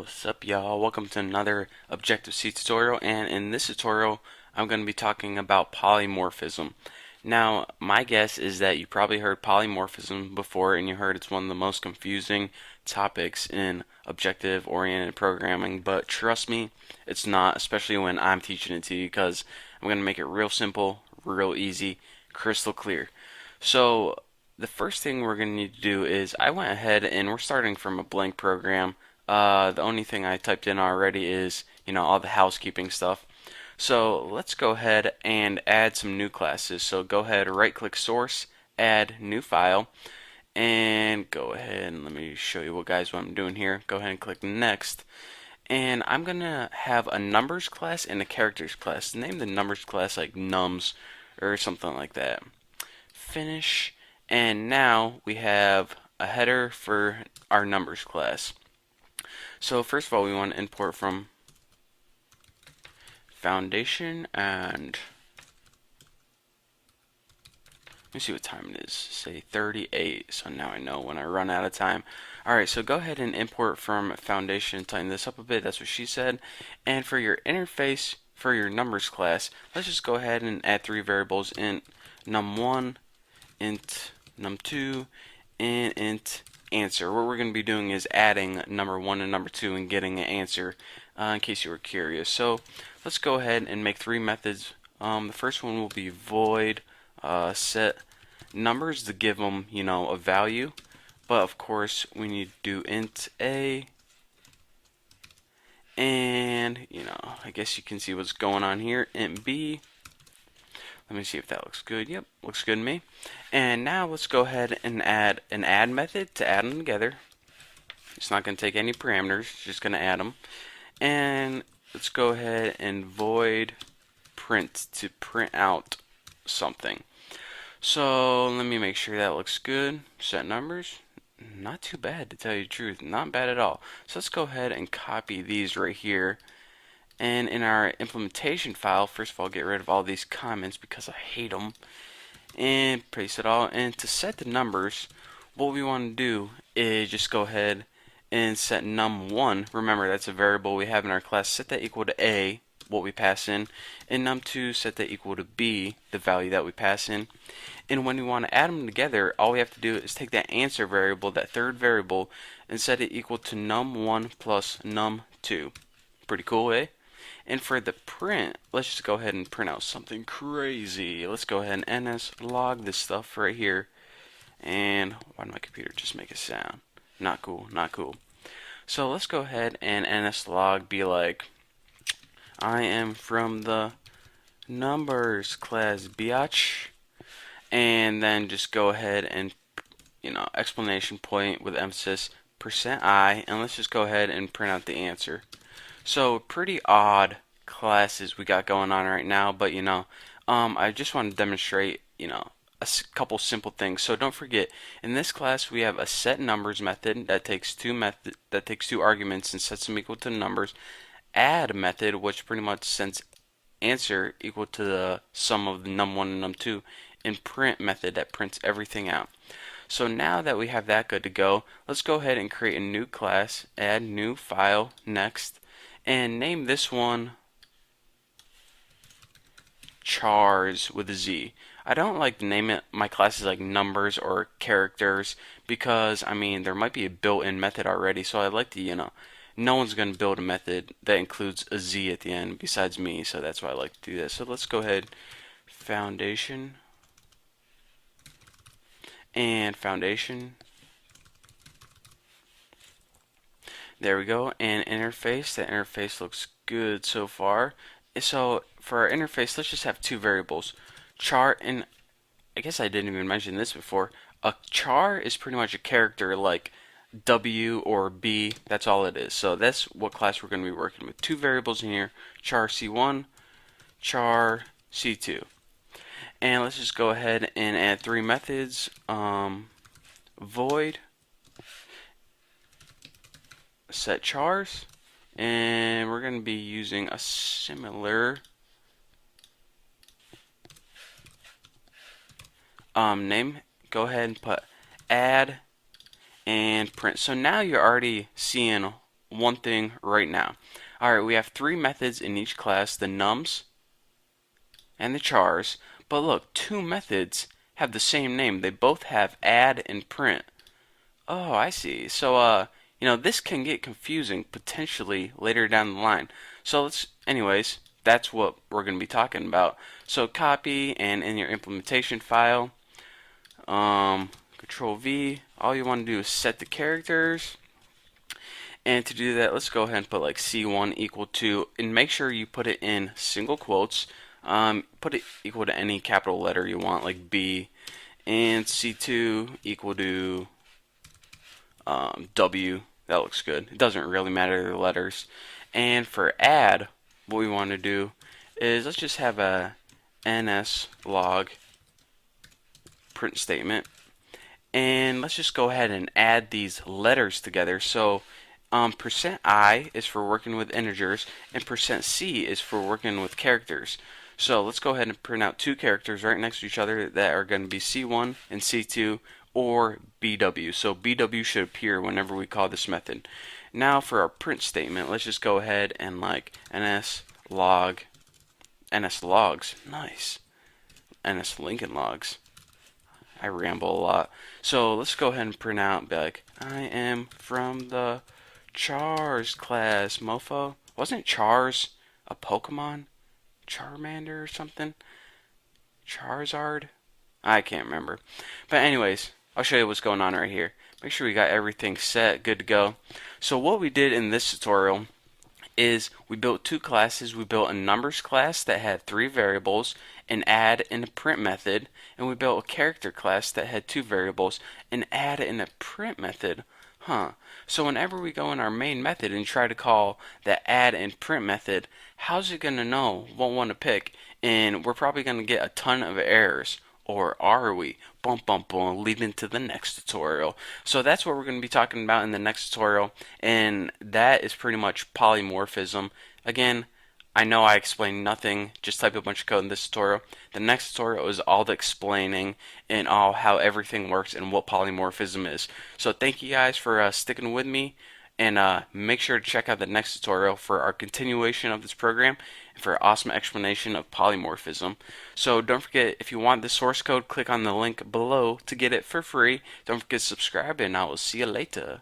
What's up, y'all? Welcome to another Objective-C tutorial, and in this tutorial I'm going to be talking about polymorphism. Now, my guess is that you probably heard polymorphism before, and you heard it's one of the most confusing topics in objective-oriented programming, but trust me, it's not, especially when I'm teaching it to you, because I'm going to make it real simple, real easy, crystal clear. So, the first thing we're going to need to do is I went ahead and we're starting from a blank program. The only thing I typed in already is, all the housekeeping stuff. So let's go ahead and add some new classes. So go ahead, right click source, add new file, and go ahead and let me show you what I'm doing here. Go ahead and click next. And I'm gonna have a numbers class and a characters class. Name the numbers class like nums or something like that. Finish. And now we have a header for our numbers class. So first of all, we want to import from foundation, and let me see what time it is. Say 38, so now I know when I run out of time. Alright, so go ahead and import from foundation, tighten this up a bit, that's what she said. And for your interface, for your numbers class, let's just go ahead and add three variables: int num1, int num2, and int answer. What we're going to be doing is adding number 1 and number 2 and getting an answer, in case you were curious. So let's go ahead and make three methods. The first one will be void set numbers to give them, a value. But of course, we need to do int a, and I guess you can see what's going on here. Int b. Let me see if that looks good. Yep, looks good to me. And now let's go ahead and add an add method to add them together. It's not going to take any parameters, it's just going to add them. And let's go ahead and void print to print out something. So let me make sure that looks good. Set numbers. Not too bad, to tell you the truth. Not bad at all. So let's go ahead and copy these right here. And in our implementation file, first of all, get rid of all these comments because I hate them. And paste it all. And to set the numbers, what we want to do is just go ahead and set num1. Remember, that's a variable we have in our class. Set that equal to a, what we pass in. And num2, set that equal to b, the value that we pass in. And when we want to add them together, all we have to do is take that answer variable, that third variable, and set it equal to num1 plus num2. Pretty cool, eh? And for the print, let's just go ahead and print out something crazy. Let's go ahead and nslog this stuff right here. And why did my computer just make a sound? Not cool, not cool. So let's go ahead and nslog be like, I am from the numbers class, biatch. And then just go ahead and, explanation point with emphasis, %i, and let's just go ahead and print out the answer. So pretty odd classes we got going on right now, but I just want to demonstrate, a couple simple things. So don't forget, in this class we have a set numbers method that takes two arguments and sets them equal to numbers. Add method, which pretty much sends answer equal to the sum of the num1 and num2, and print method that prints everything out. So now that we have that good to go, let's go ahead and create a new class, add new file, next, and name this one chars with a Z. I don't like to name it my classes like numbers or characters because there might be a built-in method already, so I like to no one's going to build a method that includes a Z at the end besides me, so that's why I like to do this. So let's go ahead, foundation and foundation. There we go. And interface. That interface looks good so far. So for our interface, let's just have two variables, char, and I guess I didn't even mention this before. A char is pretty much a character like W or B. That's all it is. So that's what class we're going to be working with. Two variables in here, char C1, char C2. And let's just go ahead and add three methods. Void set chars, and we're going to be using a similar name. Go ahead and put add and print. So now you're already seeing one thing right now. Alright, we have three methods in each class, the nums and the chars. But look, two methods have the same name. They both have add and print. Oh, I see. So, this can get confusing potentially later down the line. So anyways, that's what we're going to be talking about. So copy, and in your implementation file, Control V, all you want to do is set the characters. And to do that, let's go ahead and put like C1 equal to, and make sure you put it in single quotes. Put it equal to any capital letter you want, like B, and C2 equal to W. That looks good. It doesn't really matter the letters. And for add, what we want to do is let's just have a ns log print statement, and let's just go ahead and add these letters together. So %i is for working with integers, and %c is for working with characters. So let's go ahead and print out two characters right next to each other that are going to be C1 and C2, or BW. So BW should appear whenever we call this method. Now for our print statement, let's just go ahead and like ns logs, nice, ns Lincoln logs. I ramble a lot. So let's go ahead and print out, be like, I am from the Chars class, mofo. Wasn't Chars a Pokemon? Charmander or something? Charizard? I can't remember. But anyways, I'll show you what's going on right here. Make sure we got everything set, good to go. So what we did in this tutorial is we built two classes. We built a numbers class that had 3 variables, an add and a print method, and we built a character class that had 2 variables, an add and a print method. So whenever we go in our main method and try to call the add and print method, how's it going to know what one to pick? And we're probably going to get a ton of errors. Or are we? Bum bum bum, leading to the next tutorial. So that's what we're going to be talking about in the next tutorial, and that is pretty much polymorphism. Again, I know I explained nothing, just type a bunch of code in this tutorial. The next tutorial is all the explaining and all how everything works and what polymorphism is. So thank you guys for sticking with me, and make sure to check out the next tutorial for our continuation of this program and for an awesome explanation of polymorphism. So don't forget, if you want the source code, click on the link below to get it for free. Don't forget to subscribe, and I will see you later.